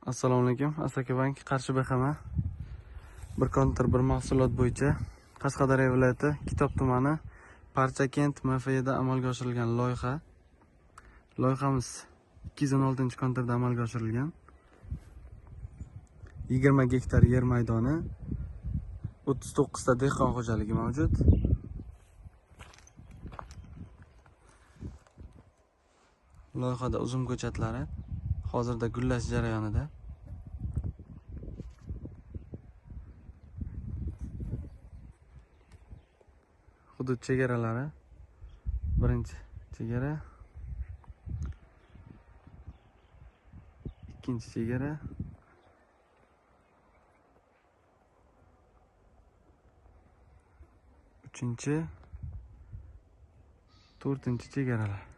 Assalomu alaykum. Asaka Bank Qarshi BXM bir kontor bir mahsulot bo'yicha Qashqadaryo viloyati Kitob tumani Parchakent MFida amalga oshirilgan loyiha. Loyihamiz 216-kontorda amalga oshirilgan. 20 gektar yer maydoni, 39 ta dehqon xo'jaligi mavjud. Loyihada uzum ko'chatlari hozirda gullash jarayonida. Hudud chegaralari: birinchi chegara, ikkinchi chegara, uchinchi, to'rtinchi chegaralar.